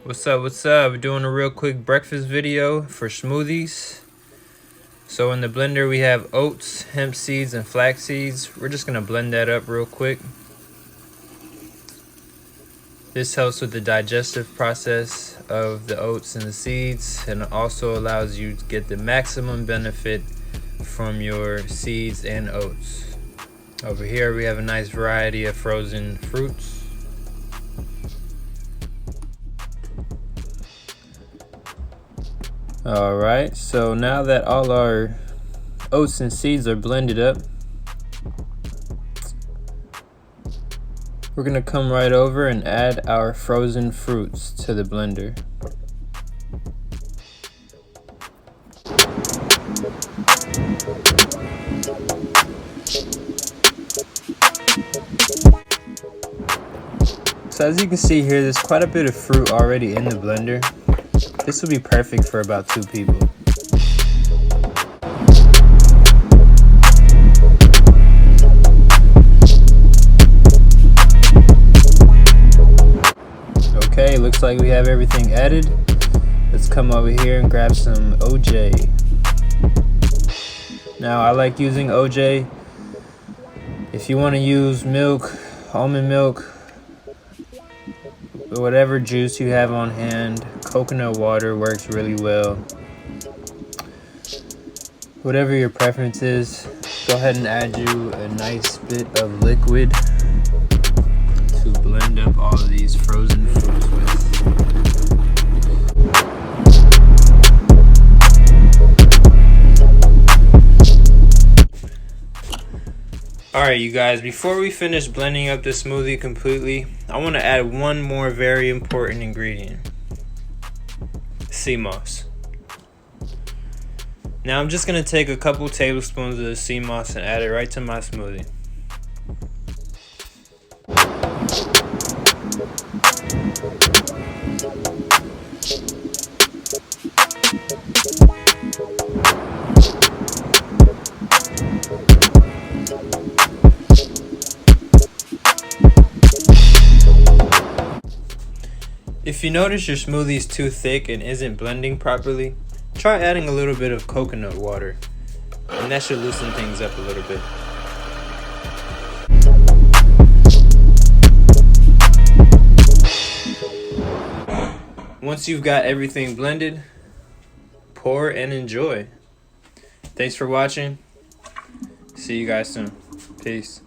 What's up, what's up? We're doing a real quick breakfast video for smoothies. So in the blender we have oats, hemp seeds, and flax seeds. We're just gonna blend that up real quick. This helps with the digestive process of the oats and the seeds, and also allows you to get the maximum benefit from your seeds and oats. Over here we have a nice variety of frozen fruits. Alright, so now that all our oats and seeds are blended up, we're gonna come right over and add our frozen fruits to the blender. So as you can see here, there's quite a bit of fruit already in the blender. This will be perfect for about 2 people. Okay, looks like we have everything added. Let's come over here and grab some OJ. Now I like using OJ. If you want to use milk, almond milk, whatever juice you have on hand, coconut water works really well. Whatever your preference is, go ahead and add you a nice bit of liquid to blend up all of these frozen fruits with. Alright you guys, before we finish blending up the smoothie completely, I want to add one more very important ingredient. Sea moss. Now I'm just going to take a couple tablespoons of the sea moss and add it right to my smoothie. If you notice your smoothie is too thick and isn't blending properly, try adding a little bit of coconut water, and that should loosen things up a little bit. Once you've got everything blended, pour and enjoy. Thanks for watching. See you guys soon. Peace.